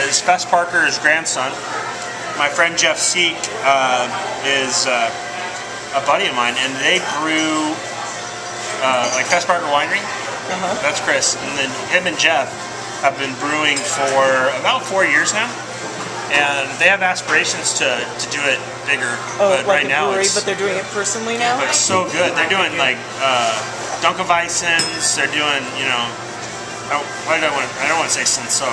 is Fess Parker's grandson. My friend Jeff Seek is a buddy of mine, and they brew like Fess Parker Winery. That's Chris, and then him and Jeff have been brewing for about 4 years now, and they have aspirations to do it bigger. Oh, but like right a now brewery, but they're doing it personally now. But it's so good. They're doing like Dunkelweissens. They're doing, you know, I don't want to say Senso.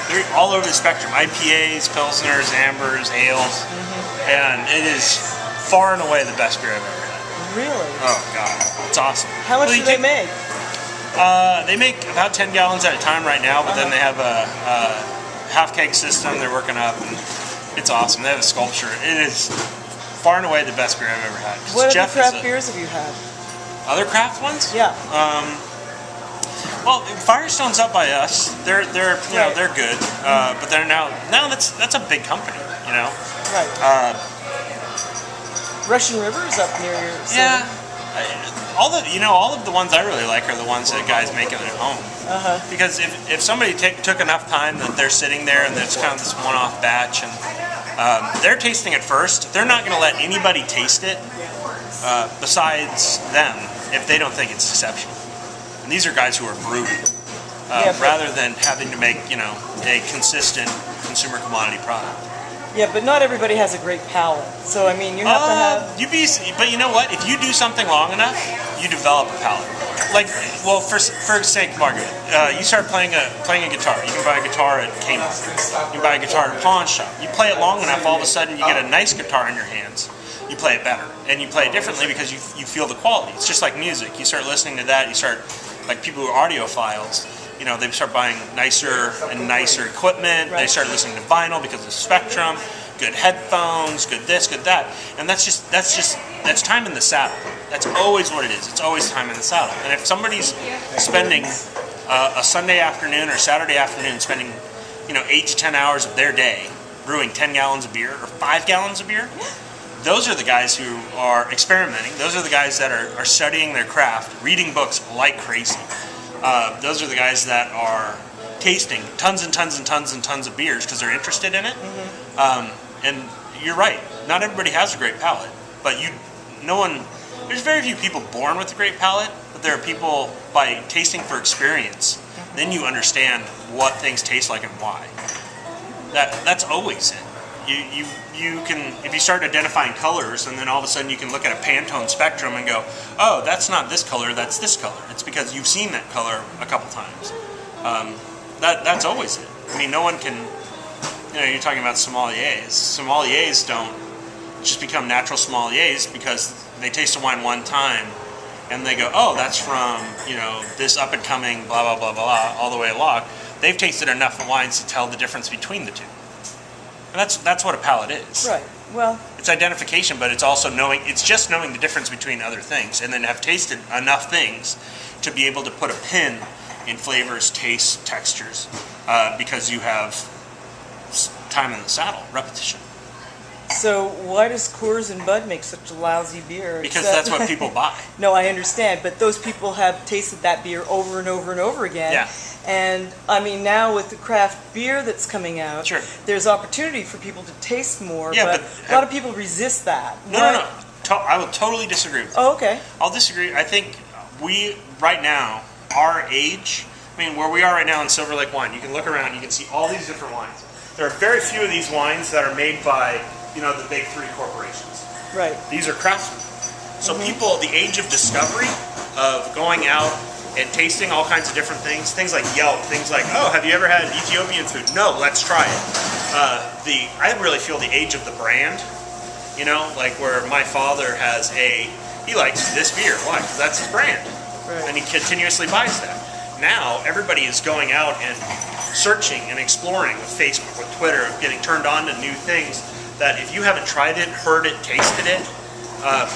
They're all over the spectrum. IPAs, Pilsners, Ambers, Ales, and it is far and away the best beer I've ever had. Really? Oh God, it's awesome. How much do they make? They make about 10 gallons at a time right now, but then they have a half keg system they're working up, and it's awesome. They have a sculpture. It is far and away the best beer I've ever had. What other craft beers have you had? Other craft ones? Yeah. Well, Firestone's up by us. They're you know, they're good, but they're now that's a big company, you know. Right. Russian River is up near your. Yeah. All of the ones I really like are the ones that guys make it at home. Because if somebody took enough time that they're sitting there and it's kind of this one-off batch and they're tasting it first, they're not going to let anybody taste it besides them if they don't think it's exceptional. And these are guys who are brewing rather than having to make, you know, a consistent consumer commodity product. Yeah, but not everybody has a great palate. So I mean, you have to have. But you know what? If you do something long enough, you develop a palate. Like, well, for sake of argument, you start playing a guitar. You can buy a guitar at Kmart. You can buy a guitar at a pawn shop. You play it long enough, all of a sudden you get a nice guitar in your hands. You play it better, and you play it differently because you feel the quality. It's just like music. You start listening to that. You start, like people who are audiophiles. You know, they start buying nicer and nicer equipment. They start listening to vinyl because of Spectrum, good headphones, good this, good that, and that's time in the saddle. That's always what it is. It's always time in the saddle. And if somebody's spending a Sunday afternoon or Saturday afternoon, spending 8 to 10 hours of their day brewing 10 gallons of beer or 5 gallons of beer, those are the guys who are experimenting. Those are the guys that are studying their craft, reading books like crazy. Those are the guys that are tasting tons and tons and tons and tons of beers because they're interested in it. And you're right. Not everybody has a great palate, but there's very few people born with a great palate, but there are people by tasting for experience. Then you understand what things taste like and why. That's always it. You can, if you start identifying colors, and then all of a sudden you can look at a Pantone spectrum and go, oh, that's not this color, that's this color. It's because you've seen that color a couple times. That's always it. I mean, no one can, you're talking about sommeliers. Sommeliers don't just become natural sommeliers because they taste a wine one time and they go, oh, that's from, this up-and-coming blah, blah, blah, blah, all the way along. They've tasted enough wines to tell the difference between the two. And that's what a palate is. Right. Well, it's identification, but it's also just knowing the difference between other things, and then have tasted enough things to be able to put a pin in flavors, tastes, textures, because you have time in the saddle, repetition. So why does Coors and Bud make such a lousy beer? Because that's what people buy. No, I understand, but those people have tasted that beer over and over and over again. Yeah. And I mean, now with the craft beer that's coming out, sure, there's opportunity for people to taste more. Yeah, but a lot of people resist that. No. I will totally disagree with that. Oh, okay. I'll disagree. I think right now, our age, where we are right now in Silver Lake Wine, you can look around, you can see all these different wines. There are very few of these wines that are made by, the big three corporations. Right. These are craftsmen. So people, the age of discovery, of going out and tasting all kinds of different things like Yelp, things like, oh, have you ever had Ethiopian food? No, let's try it. I really feel the age of the brand, like where my father he likes this beer. Why? Because that's his brand. Right. And he continuously buys that. Now, everybody is going out and searching and exploring with Facebook, with Twitter, getting turned on to new things that if you haven't tried it, heard it, tasted it,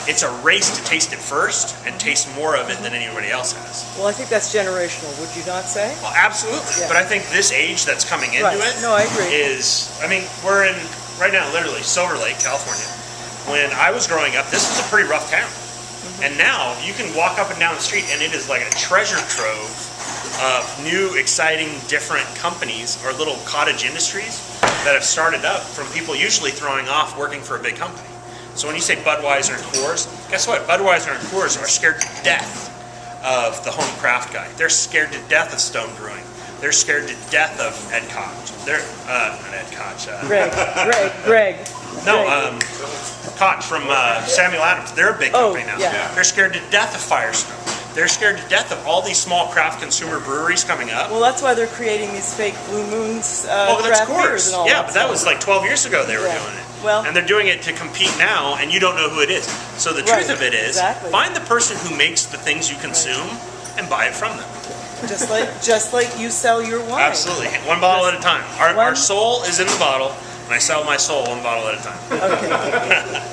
it's a race to taste it first and taste more of it than anybody else has. Well, I think that's generational, would you not say? Well, absolutely. Yeah. But I think this age that's coming into it no, I agree. We're in, right now, literally, Silver Lake, California. When I was growing up, this was a pretty rough town. And now, you can walk up and down the street and it is like a treasure trove of new, exciting, different companies or little cottage industries that have started up from people usually throwing off working for a big company. So when you say Budweiser and Coors, guess what? Budweiser and Coors are scared to death of the home craft guy. They're scared to death of stone brewing. They're scared to death of Ed Koch. They're not Ed Koch. Greg. No, Koch from Samuel Adams. They're a big company now. Yeah. They're scared to death of Firestone. They're scared to death of all these small craft consumer breweries coming up. Well, that's why they're creating these fake Blue Moons that's craft Coors. beers and all Yeah, that but that stuff. was like 12 years ago they were doing it. Well, and they're doing it to compete now, and you don't know who it is. So the truth of it is, find the person who makes the things you consume and buy it from them. Just like you sell your wine. Absolutely. One bottle at a time. Our soul is in the bottle, and I sell my soul one bottle at a time. Okay.